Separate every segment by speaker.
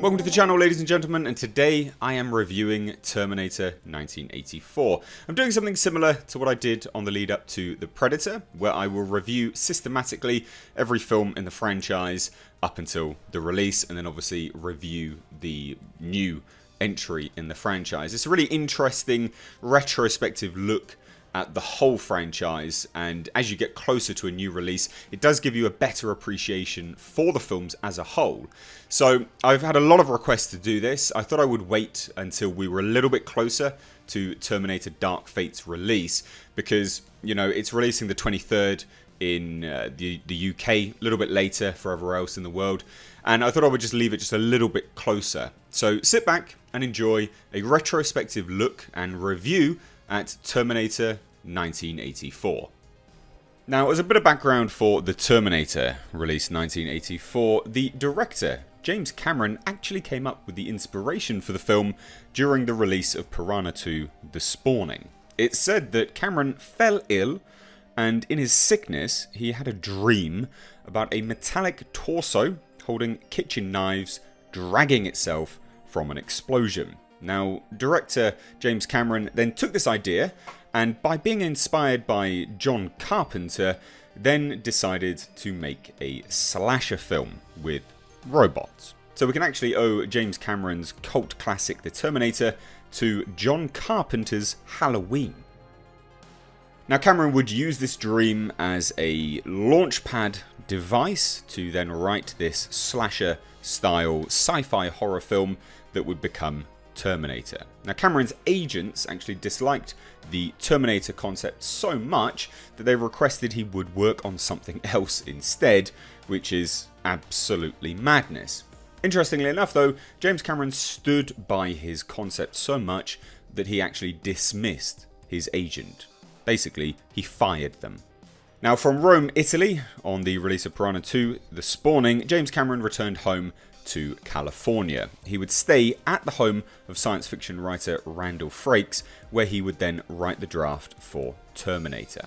Speaker 1: Welcome to the channel, ladies and gentlemen, and today I am reviewing Terminator 1984. I'm doing something similar to what I did on the lead up to The Predator, where I will review systematically every film in the franchise up until the release, and then obviously review the new entry in the franchise. It's a really interesting retrospective look at the whole franchise, and as you get closer to a new release, it does give you a better appreciation for the films as a whole. So I've had a lot of requests to do this. I thought I would wait until we were a little bit closer to Terminator Dark Fate's release, because, you know, it's releasing the 23rd in the UK, a little bit later for everywhere else in the world, and I thought I would just leave it just a little bit closer. So sit back and enjoy a retrospective look and review at Terminator 1984. Now, as a bit of background for the Terminator, released 1984, the director, James Cameron, actually came up with the inspiration for the film during the release of Piranha 2: The Spawning. It's said that Cameron fell ill, and in his sickness, he had a dream about a metallic torso holding kitchen knives dragging itself from an explosion. Now, director James Cameron then took this idea, and by being inspired by John Carpenter, then decided to make a slasher film with robots. So we can actually owe James Cameron's cult classic The Terminator to John Carpenter's Halloween. Now, Cameron would use this dream as a launchpad device to then write this slasher style sci-fi horror film that would become Terminator. Now, Cameron's agents actually disliked the Terminator concept so much that they requested he would work on something else instead, which is absolutely madness. Interestingly enough, though, James Cameron stood by his concept so much that he actually dismissed his agent. Basically, he fired them. Now, from Rome, Italy, on the release of Piranha 2: The Spawning, James Cameron returned home to California. He would stay at the home of science fiction writer Randall Frakes, where he would then write the draft for Terminator.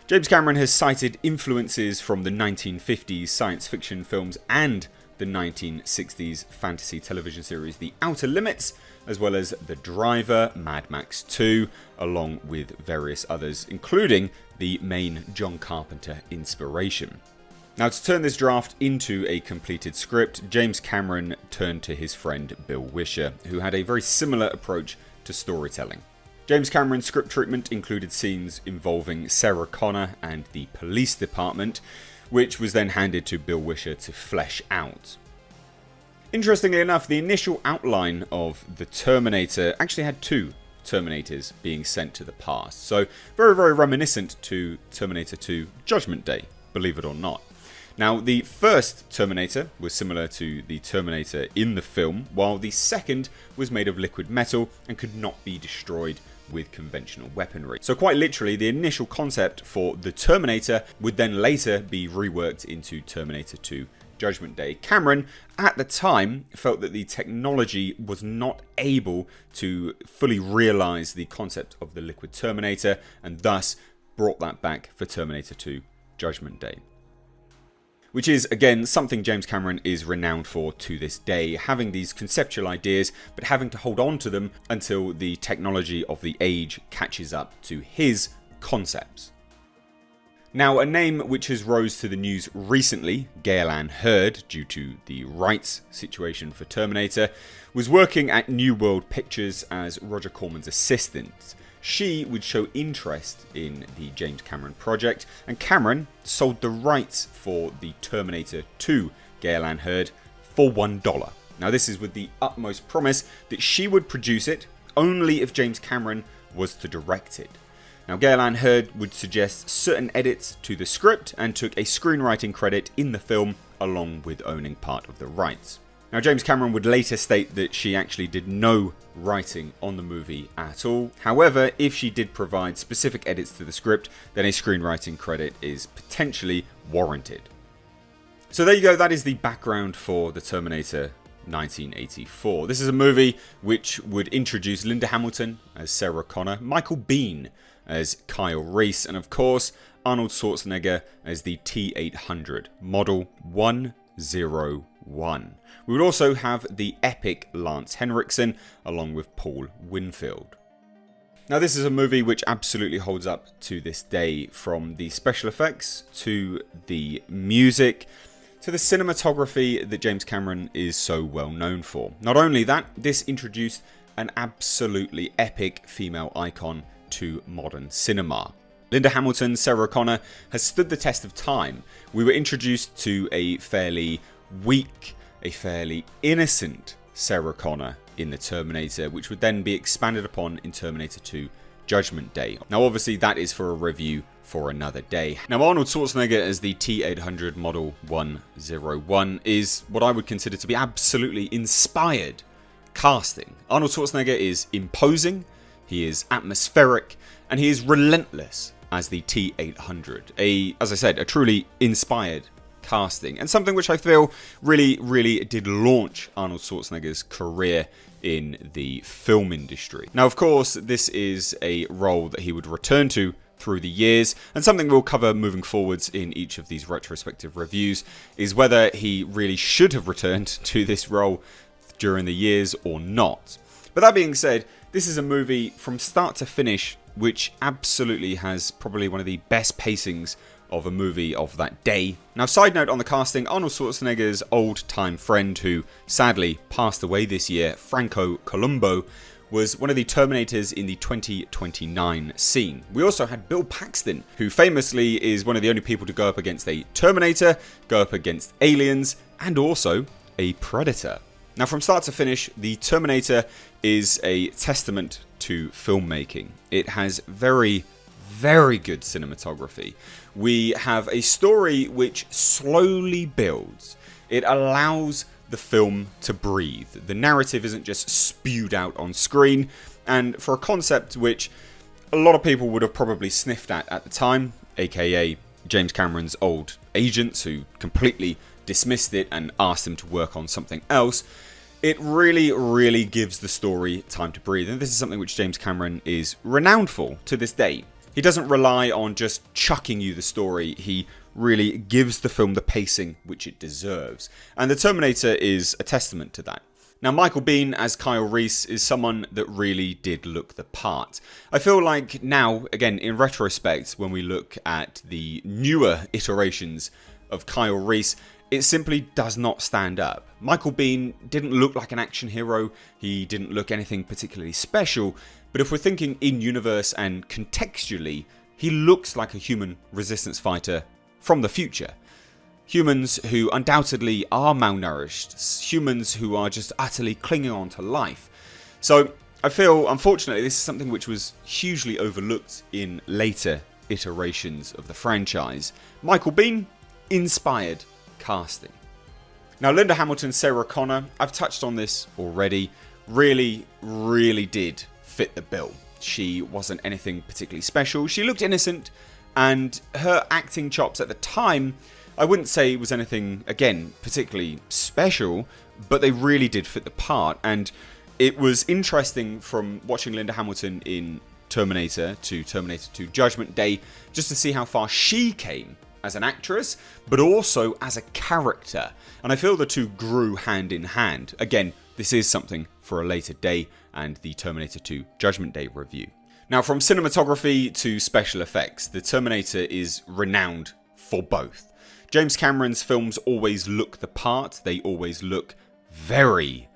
Speaker 1: James Cameron has cited influences from the 1950s science fiction films and the 1960s fantasy television series The Outer Limits, as well as The Driver, Mad Max 2, along with various others, including the main John Carpenter inspiration. Now, to turn this draft into a completed script, James Cameron turned to his friend Bill Wisher, who had a very similar approach to storytelling. James Cameron's script treatment included scenes involving Sarah Connor and the police department, which was then handed to Bill Wisher to flesh out. Interestingly enough, the initial outline of the Terminator actually had two Terminators being sent to the past, so very, very reminiscent to Terminator 2: Judgment Day, believe it or not. Now, the first Terminator was similar to the Terminator in the film, while the second was made of liquid metal and could not be destroyed with conventional weaponry. So quite literally, the initial concept for the Terminator would then later be reworked into Terminator 2: Judgment Day. Cameron, at the time, felt that the technology was not able to fully realize the concept of the liquid Terminator, and thus brought that back for Terminator 2: Judgment Day. Which is, again, something James Cameron is renowned for to this day, having these conceptual ideas, but having to hold on to them until the technology of the age catches up to his concepts. Now, a name which has rose to the news recently, Gale Ann Hurd, due to the rights situation for Terminator, was working at New World Pictures as Roger Corman's assistant. She would show interest in the James Cameron project, and Cameron sold the rights for the Terminator 2 Gale Ann Hurd for $1. Now, this is with the utmost promise that she would produce it only if James Cameron was to direct it. Now, Gale Ann Hurd would suggest certain edits to the script and took a screenwriting credit in the film along with owning part of the rights. Now, James Cameron would later state that she actually did no writing on the movie at all. However, if she did provide specific edits to the script, then a screenwriting credit is potentially warranted. So there you go, that is the background for the Terminator 1984. This is a movie which would introduce Linda Hamilton as Sarah Connor, Michael Biehn as Kyle Reese, and of course Arnold Schwarzenegger as the T-800 Model 101. 1. We would also have the epic Lance Henriksen along with Paul Winfield. Now this is a movie which absolutely holds up to this day, from the special effects to the music to the cinematography that James Cameron is so well known for. Not only that, this introduced an absolutely epic female icon to modern cinema. Linda Hamilton's Sarah Connor has stood the test of time. We were introduced to a fairly weak, a fairly innocent Sarah Connor in the Terminator, which would then be expanded upon in Terminator 2 Judgment Day. Now obviously that is for a review for another day. Now Arnold Schwarzenegger as the T-800 Model 101 is what I would consider to be absolutely inspired casting. Arnold Schwarzenegger is imposing, he is atmospheric, and he is relentless as the T-800. As I said, a truly inspired casting, and something which I feel really did launch Arnold Schwarzenegger's career in the film industry. Now of course this is a role that he would return to through the years, and something we'll cover moving forwards in each of these retrospective reviews is whether he really should have returned to this role during the years or not. But that being said, this is a movie from start to finish which absolutely has probably one of the best pacings of a movie of that day. Now side note on the casting, Arnold Schwarzenegger's old-time friend who sadly passed away this year, Franco Columbo, was one of the Terminators in the 2029 scene. We also had Bill Paxton, who famously is one of the only people to go up against a Terminator, go up against aliens, and also a Predator. Now from start to finish, the Terminator is a testament to filmmaking. It has very good cinematography. We have a story which slowly builds. It allows the film to breathe. The narrative isn't just spewed out on screen, and for a concept which a lot of people would have probably sniffed at the time, aka James Cameron's old agents who completely dismissed it and asked him to work on something else, it really gives the story time to breathe. And this is something which James Cameron is renowned for to this day. He doesn't rely on just chucking you the story, he really gives the film the pacing which it deserves. And The Terminator is a testament to that. Now Michael Biehn as Kyle Reese is someone that really did look the part. I feel like now, again in retrospect, when we look at the newer iterations of Kyle Reese, it simply does not stand up. Michael Biehn didn't look like an action hero, he didn't look anything particularly special, but if we're thinking in universe and contextually, he looks like a human resistance fighter from the future. Humans who undoubtedly are malnourished, humans who are just utterly clinging on to life. So I feel, unfortunately, this is something which was hugely overlooked in later iterations of the franchise. Michael Biehn, inspired casting. Now Linda Hamilton's Sarah Connor, I've touched on this already, really did fit the bill. She wasn't anything particularly special, she looked innocent, and her acting chops at the time, I wouldn't say was anything, again, particularly special, but they really did fit the part. And it was interesting from watching Linda Hamilton in Terminator to Terminator 2 Judgment Day, just to see how far she came as an actress, but also as a character. And I feel the two grew hand in hand. Again, this is something for a later day and the Terminator 2 Judgment Day review. Now from cinematography to special effects, the Terminator is renowned for both. James Cameron's films always look the part, they always look very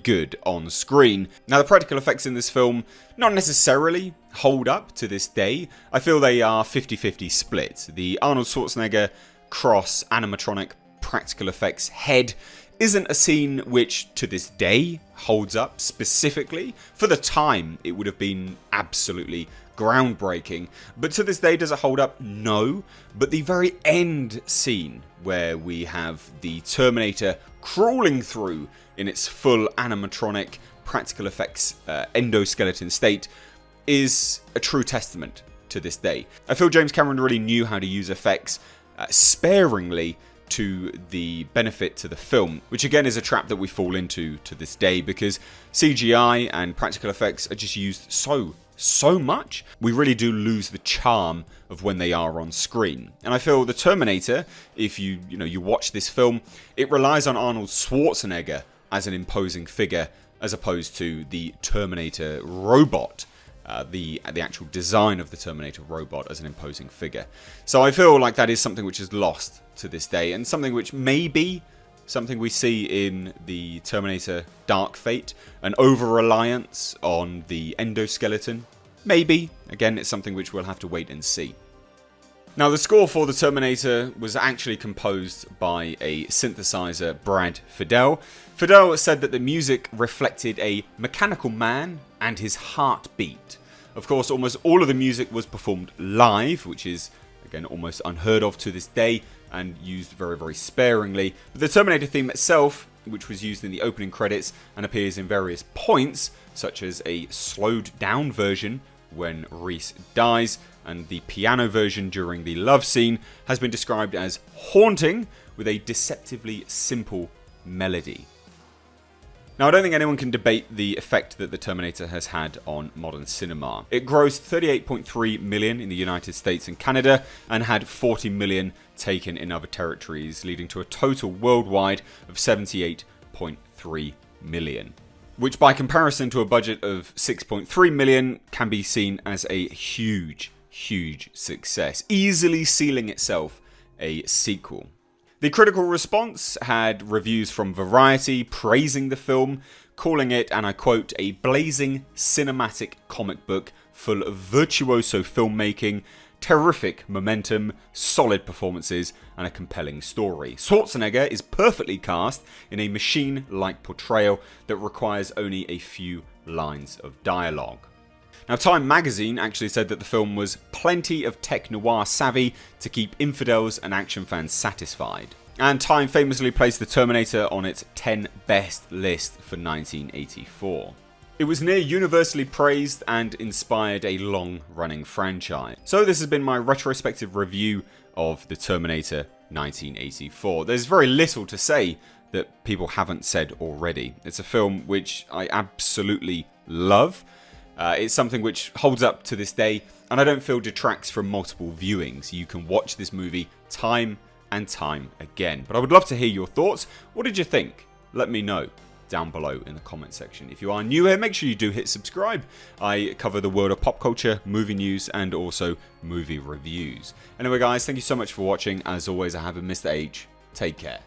Speaker 1: good on screen. Now the practical effects in this film not necessarily hold up to this day. I feel they are 50-50 split. The Arnold Schwarzenegger cross animatronic practical effects head isn't a scene which to this day holds up specifically. For the time it would have been absolutely groundbreaking, but to this day does it hold up? No. But the very end scene where we have the Terminator crawling through in its full animatronic practical effects endoskeleton state is a true testament to this day. I feel James Cameron really knew how to use effects sparingly to the benefit to the film, which again is a trap that we fall into to this day, because CGI and practical effects are just used so so much, we really do lose the charm of when they are on screen. And I feel the Terminator, if you watch this film, it relies on Arnold Schwarzenegger as an imposing figure, as opposed to the Terminator robot, the actual design of the Terminator robot as an imposing figure. So I feel like that is something which is lost to this day, and something which may be something we see in the Terminator Dark Fate, an over-reliance on the endoskeleton. Maybe. Again, it's something which we'll have to wait and see. Now, the score for the Terminator was actually composed by a synthesizer, Brad Fiedel. Fiedel said that the music reflected a mechanical man and his heartbeat. Of course, almost all of the music was performed live, which is, again, almost unheard of to this day, and used very, very sparingly. But the Terminator theme itself, which was used in the opening credits and appears in various points, such as a slowed down version when Reese dies, and the piano version during the love scene, has been described as haunting with a deceptively simple melody. Now, I don't think anyone can debate the effect that the Terminator has had on modern cinema. It grossed $38.3 million in the United States and Canada, and had $40 million taken in other territories, leading to a total worldwide of $78.3 million. Which, by comparison to a budget of $6.3 million, can be seen as a huge, huge success, easily sealing itself a sequel. The critical response had reviews from Variety praising the film, calling it, and I quote, a blazing cinematic comic book full of virtuoso filmmaking, terrific momentum, solid performances, and a compelling story. Schwarzenegger is perfectly cast in a machine-like portrayal that requires only a few lines of dialogue. Now, Time magazine actually said that the film was plenty of tech-noir savvy to keep infidels and action fans satisfied. And Time famously placed the Terminator on its 10 best list for 1984. It was near universally praised and inspired a long-running franchise. So this has been my retrospective review of the Terminator 1984. There's very little to say that people haven't said already. It's a film which I absolutely love. It's something which holds up to this day, and I don't feel detracts from multiple viewings. You can watch this movie time and time again. But I would love to hear your thoughts. What did you think? Let me know down below in the comment section. If you are new here, make sure you do hit subscribe. I cover the world of pop culture, movie news, and also movie reviews. Anyway, guys, thank you so much for watching. As always, I have been Mr. H. Take care.